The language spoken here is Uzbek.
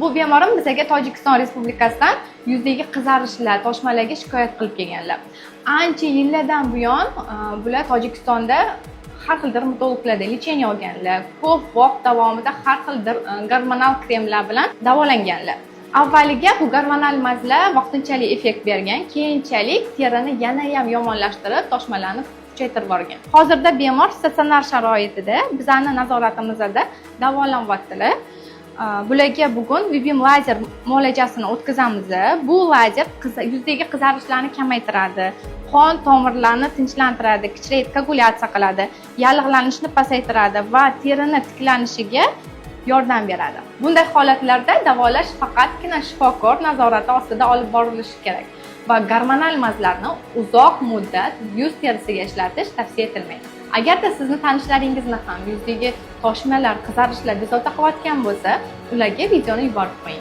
Bu bemorim bizga Tojikiston Respublikasidan yuzdagi qizarishlar, toshmalarga shikoyat qilib kelganlar. Ancha yillardan buyon bular Tojikistonda har xil dermatologlarda lecheniya olganlar, ko'p vaqt davomida har xil gormonal kremlar bilan davolanganlar. Avvaliga bu gormonal mazlar vaqtinchalik effekt bergan, keyinchalik terini yana ham yomonlashtirib, toshmalarni kuchaytirib borgan. Hozirda bemor statsionar sharoitida bizning nazoratimizda davolanyaptilar. Bularga bugun Vivim lazer muolajasini o'tkazamiz. Bu lazer yuzdagi qizarishlarni kamaytiradi, qon tomirlarini tinchlantiradi, kichrayib koagulyatsiya qiladi, yallig'lanishni pasaytiradi va terini tiklanishiga yordam beradi. Bunday holatlarda davolash faqatgina shifokor nazorati ostida olib borilishi kerak va gormonal mazlarni uzoq muddat yuz terisiga ishlatish tavsiya etilmaydi. Agarda sizni tanishlaringizni ham yuzdagi toshmalar, qizarishlar bezovta qilayotgan bo'lsa, ularga videoni yuborib qo'ying.